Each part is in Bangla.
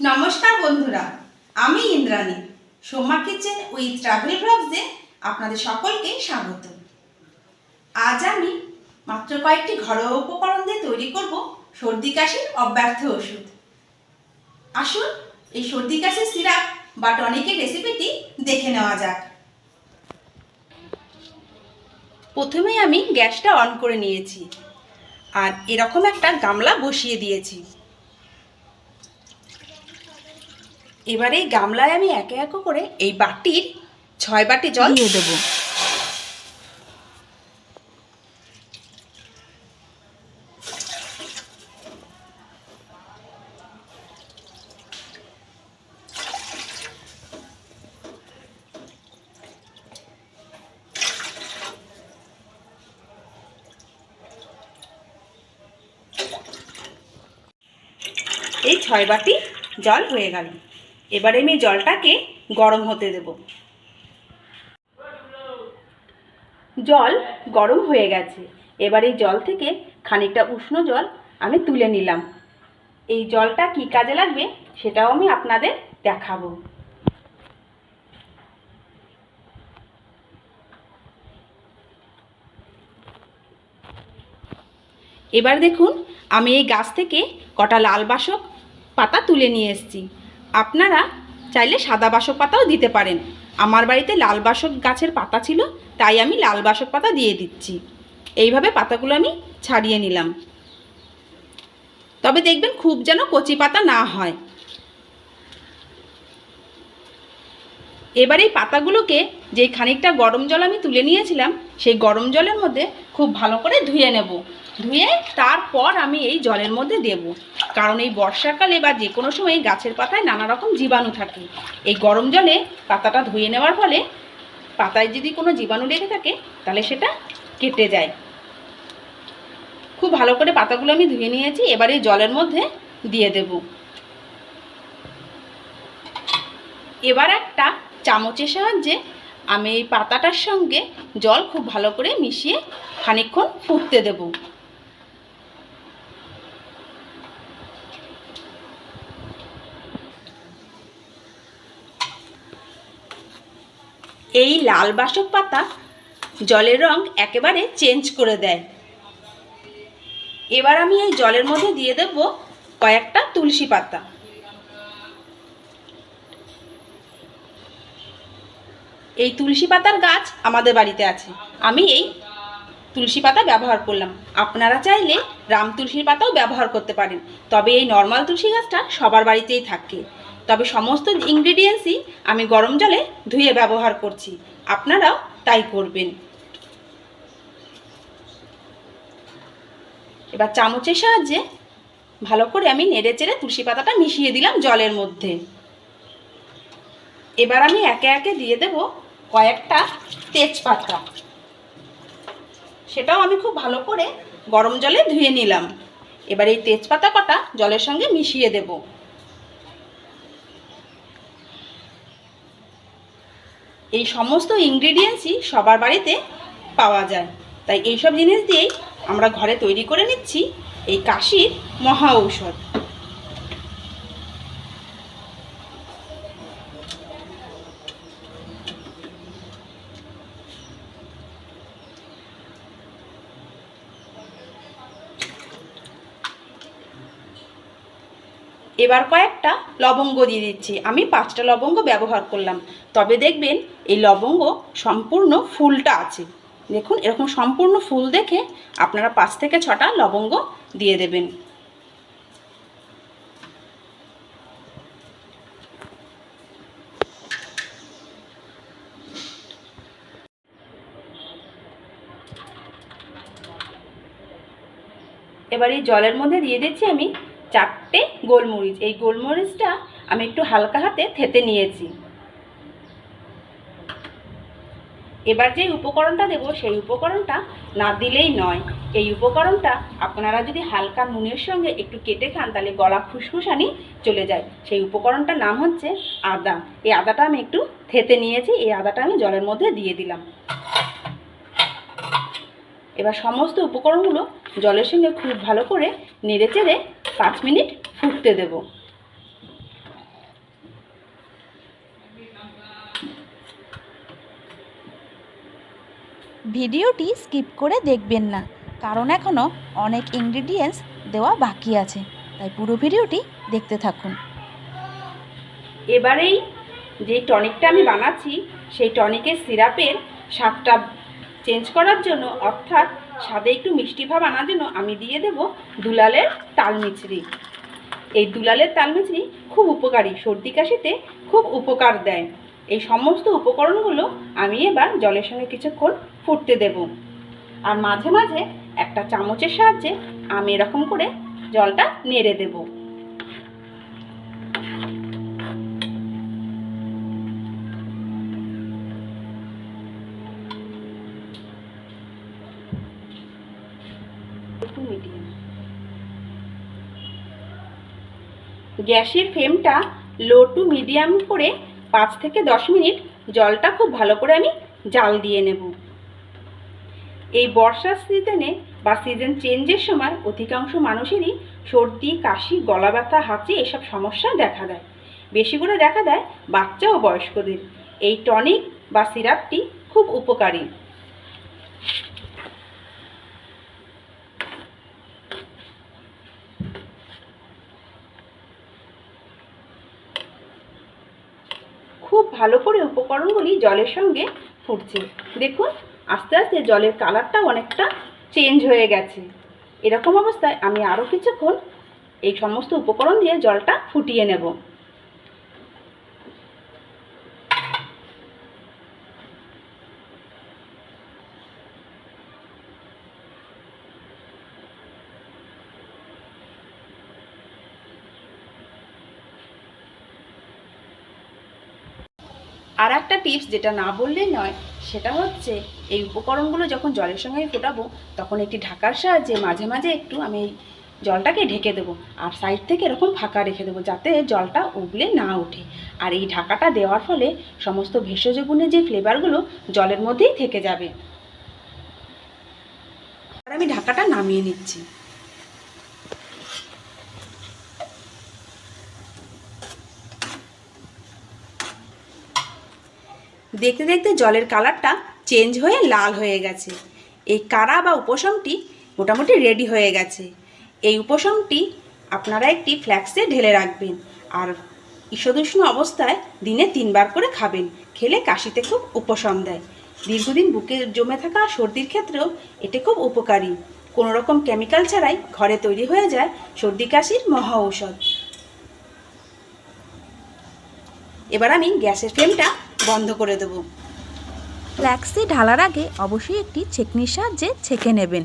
নমস্কার বন্ধুরা, আমি Indrani. Soma kitchen with travel ব্লগসে আপনাদের সকলকে স্বাগত। আজ আমি মাত্র কয়েকটি ঘরোয়া উপকরণ দিয়ে তৈরি করব সর্দি কাশির অব্যর্থ ওষুধ। আসুন এই সর্দি কাশির সিরাপ বা টনিকের রেসিপিটি দেখে নেওয়া যাক। প্রথমে আমি গ্যাসটা অন করে নিয়েছি আর এরকম একটা গামলা বসিয়ে দিয়েছি। এবারে এই গামলায় আমি একে একে করে এই বাটির 6 বাটি জল দিয়ে দেব। এই 6 বাটি জল হয়ে গেল। এবারে আমি জলটাকে গরম হতে দেব। জল গরম হয়ে গেছে। এবার এই জল থেকে খানিকটা উষ্ণ জল আমি তুলে নিলাম। এই জলটা কি কাজে লাগবে সেটাও আমি আপনাদের দেখাবো। এবার দেখুন আমি এই গাছ থেকে কটা লাল বাসক পাতা তুলে নিয়ে এসেছি। আপনারা চাইলে সাদা বাসক পাতাও দিতে পারেন। আমার বাড়িতে লাল বাসক গাছের পাতা ছিল, তাই আমি লাল বাসক পাতা দিয়ে দিচ্ছি। এইভাবে পাতাগুলো আমি ছাড়িয়ে নিলাম। তবে দেখবেন খুব যেন কচি পাতা না হয়। এবার এই পাতাগুলোকে যে খানিকটা গরম জল আমি তুলে নিয়েছিলাম সেই গরম জলের মধ্যে খুব ভালো করে ধুয়ে নেব। ধুয়ে তারপর আমি এই জলের মধ্যে দেব, কারণ এই বর্ষাকালে বা যে কোনো সময় গাছের পাতায় নানা রকম জীবাণু থাকে। এই গরম জলে পাতাটা ধুয়ে নেওয়ার ফলে পাতায় যদি কোনো জীবাণু লেগে থাকে তাহলে সেটা কেটে যায়। খুব ভালো করে পাতাগুলো আমি ধুয়ে নিয়েছি। এবার এই জলের মধ্যে দিয়ে দেব। এবার একটা চামচের সাহায্যে আমি এই পাতাটার সঙ্গে জল খুব ভালো করে মিশিয়ে খানিকক্ষণ ফুটতে দেব। এই লাল বাসক পাতা জলের রং একেবারে চেঞ্জ করে দেয়। এবার আমি এই জলের মধ্যে দিয়ে দেব কয়েকটা তুলসী পাতা। এই তুলসী পাতার গাছ আমাদের বাড়িতে আছে, আমি এই তুলসী পাতা ব্যবহার করলাম। আপনারা চাইলে রাম তুলসীর পাতাও ব্যবহার করতে পারেন, তবে এই নর্মাল তুলসী গাছটা সবার বাড়িতেই থাকে। তবে সমস্ত ইনগ্রিডিয়েন্টসই আমি গরম জলে ধুয়ে ব্যবহার করছি, আপনারাও তাই করবেন। এবার চামচের সাহায্যে ভালো করে আমি নেড়ে চেড়ে তুলসী পাতাটা মিশিয়ে দিলাম জলের মধ্যে। এবার আমি একে একে দিয়ে দেব কয়েকটা তেজপাতা। সেটাও আমি খুব ভালো করে গরম জলে ধুয়ে নিলাম। এবার এই তেজপাতা কটা জলের সঙ্গে মিশিয়ে দেব। এই সমস্ত ইনগ্রিডিয়েন্টসই সবার বাড়িতে পাওয়া যায়, তাই এইসব জিনিস দিয়েই আমরা ঘরে তৈরি করে নিচ্ছি এই কাশির মহা ঔষধ। এবার কয়েকটা লবঙ্গ দিয়ে দিচ্ছি। আমি 5টা লবঙ্গ ব্যবহার করলাম, তবে দেখবেন এই লবঙ্গ সম্পূর্ণ ফুলটা আছে। দেখুন এরকম সম্পূর্ণ ফুল দেখে আপনারা 5 থেকে 6টা লবঙ্গ দিয়ে দেবেন। এবার এই জলের মধ্যে দিয়ে দিচ্ছি আমি 4টে গোলমরিচ। এই গোলমরিচটা আমি একটু হালকা হাতে থেতে নিয়েছি। এবার যে উপকরণটা দেব সেই উপকরণটা না দিলেই নয়। এই উপকরণটা আপনারা যদি হালকা নুনের সঙ্গে একটু কেটে খান তাহলে গলা খুশখুশানি চলে যায়। সেই উপকরণটার নাম হচ্ছে আদা। এই আদাটা আমি একটু থেতে নিয়েছি, এই আদাটা আমি জলের মধ্যে দিয়ে দিলাম। এবার সমস্ত উপকরণগুলো জলের সঙ্গে খুব ভালো করে নেড়ে চেড়ে 5 মিনিট ফুটতে দেব। ভিডিওটি স্কিপ করে দেখবেন না, কারণ এখনও অনেক ইনগ্রিডিয়েন্টস দেওয়া বাকি আছে, তাই পুরো ভিডিওটি দেখতে থাকুন। এবারেই যে টনিকটা আমি বানাচ্ছি সেই টনিকের সিরাপের স্বাদটা চেঞ্জ করার জন্য, অর্থাৎ স্বাদে একটু মিষ্টি ভাব আনার জন্য আমি দিয়ে দেব দুলালের তালমিছরি। এই দুলালের তালমিছরি খুব উপকারী, সর্দি কাশিতে খুব উপকার দেয়। এই সমস্ত উপকরণগুলো আমি এবার জলের সঙ্গে কিছুক্ষণ ফুটতে দেব, আর মাঝে মাঝে একটা চামচের সাহায্যে আমি এরকম করে জলটা নেড়ে দেব। মিডিয়াম গ্যাসের ফ্লেমটা লো টু মিডিয়াম করে 5 থেকে 10 মিনিট জলটা খুব ভালো করে আমি জাল দিয়ে নেব। এই বর্ষার সিজনে বা সিজন চেঞ্জের সময় অধিকাংশ মানুষেরই সর্দি, কাশি, গলা ব্যথা, হাঁচি এসব সমস্যা দেখা দেয়। বেশি করে দেখা দেয় বাচ্চা ও বয়স্কদের। এই টনিক বা সিরাপটি খুব উপকারী। খুব ভালো করে উপকরণগুলি জলের সঙ্গে ফুটছে। দেখুন আস্তে আস্তে জলের কালারটাও অনেকটা চেঞ্জ হয়ে গেছে। এরকম অবস্থায় আমি আরও কিছুক্ষণ এই সমস্ত উপকরণ দিয়ে জলটা ফুটিয়ে নেব। আর একটা টিপস যেটা না বললেই নয়, সেটা হচ্ছে এই উপকরণগুলো যখন জলের সঙ্গে ফোটাবো তখন একটি ঢাকার সাহায্যে মাঝে মাঝে একটু আমি জলটাকে ঢেকে দেবো, আর সাইড থেকে এরকম ফাঁকা রেখে দেবো যাতে জলটা উবলে না ওঠে। আর এই ঢাকাটা দেওয়ার ফলে সমস্ত ভেষজ গুণের যে ফ্লেভারগুলো জলের মধ্যেই থেকে যাবে। আর আমি ঢাকাটা নামিয়ে নিচ্ছি। দেখতে দেখতে জলের কালারটা চেঞ্জ হয়ে লাল হয়ে গেছে। এই কাড়া বা উপশমটি মোটামুটি রেডি হয়ে গেছে। এই উপশমটি আপনারা একটি ফ্ল্যাক্সে ঢেলে রাখবেন, আর ঈষদুষ্ণ অবস্থায় দিনে 3 বার করে খাবেন। খেলে কাশিতে খুব উপশম দেয়। দীর্ঘদিন বুকে জমে থাকা সর্দির ক্ষেত্রেও এটি খুব উপকারী। কোনো রকম কেমিক্যাল ছাড়াই ঘরে তৈরি হয়ে যায় সর্দি কাশির মহা ঔষধ। এবার আমি গ্যাসের ফ্লেমটা বন্ধ করে দেবো। ফ্ল্যাক্সি ঢালার আগে অবশ্যই একটি ছেঁকনির সাহায্যে ছেঁকে নেবেন।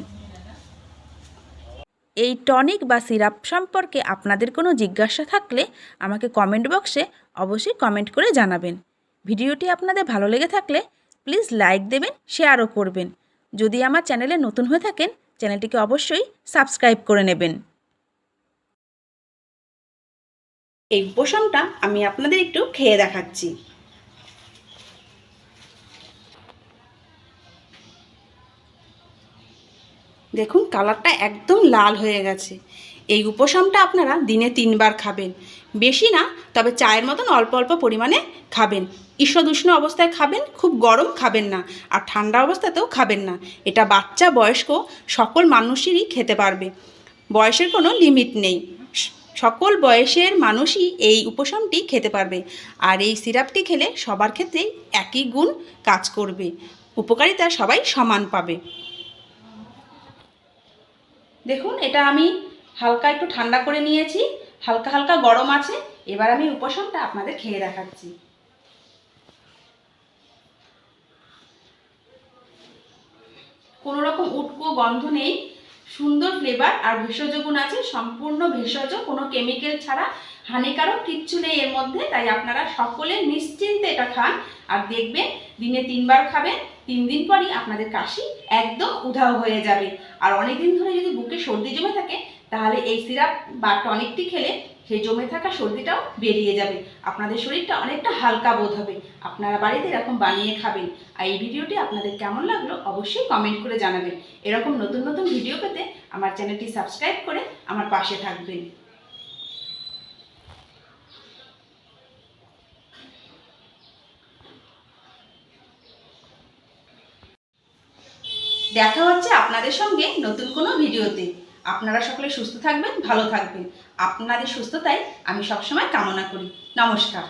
এই টনিক বা সিরাপ সম্পর্কে আপনাদের কোনো জিজ্ঞাসা থাকলে আমাকে কমেন্ট বক্সে অবশ্যই কমেন্ট করে জানাবেন। ভিডিওটি আপনাদের ভালো লেগে থাকলে প্লিজ লাইক দেবেন, শেয়ারও করবেন। যদি আমার চ্যানেলে নতুন হয়ে থাকেন চ্যানেলটিকে অবশ্যই সাবস্ক্রাইব করে নেবেন। এই উপশমটা আমি আপনাদের একটু খেয়ে দেখাচ্ছি। দেখুন কালারটা একদম লাল হয়ে গেছে। এই উপশমটা আপনারা দিনে 3 বার খাবেন, বেশি না, তবে চায়ের মতন অল্প অল্প পরিমাণে খাবেন। ঈষদুষ্ণ অবস্থায় খাবেন, খুব গরম খাবেন না, আর ঠান্ডা অবস্থাতেও খাবেন না। এটা বাচ্চা বয়স্ক সকল মানুষেরই খেতে পারবে, বয়সের কোনো লিমিট নেই। সকল বয়সের মানুষই এই উপশমটি খেতে পারবে, আর এই সিরাপটি খেলে সবার ক্ষেত্রেই একই গুণ কাজ করবে। উপকারিতা সবাই সমান পাবে। দেখুন এটা আমি হালকা একটু ঠান্ডা করে নিয়েছি, হালকা হালকা গরম আছে। এবার আমি উপশমটা আপনাদের খেয়ে দেখাচ্ছি। কোনো রকম উটকো গন্ধ নেই, সুন্দর ফ্লেভার আর ভেষজ গুণ আছে, সম্পূর্ণ ভেষজ, কোনো কেমিক্যাল ছাড়া, হানিকারক কিচ্ছু নেই এর মধ্যে। তাই আপনারা সকলে নিশ্চিন্তে এটা খান, আর দেখবেন দিনে 3 বার খাবেন, 3 দিন পরই আপনাদের কাশি একদম উধাও হয়ে যাবে। আর অনেক দিন ধরে যদি বুকে সর্দি জমে থাকে তাহলে এই সিরাপ বা টনিকটি খেলে সেই জমে থাকা সর্দিটাও বেরিয়ে যাবে, আপনাদের শরীরটা অনেকটা হালকা বোধ হবে। আপনারা বাড়িতে এরকম বানিয়ে খাবেন। আর এই ভিডিওটি আপনাদের কেমন লাগলো অবশ্যই কমেন্ট করে জানাবেন। এরকম নতুন নতুন ভিডিও পেতে আমার চ্যানেলটি সাবস্ক্রাইব করে আমার পাশে থাকবেন। দেখা হচ্ছে আপনাদের সঙ্গে নতুন কোনো ভিডিওতে। আপনারা সকলে সুস্থ থাকবেন, ভালো থাকবেন। আপনাদের সুস্থতাই আমি সবসময় কামনা করি। নমস্কার।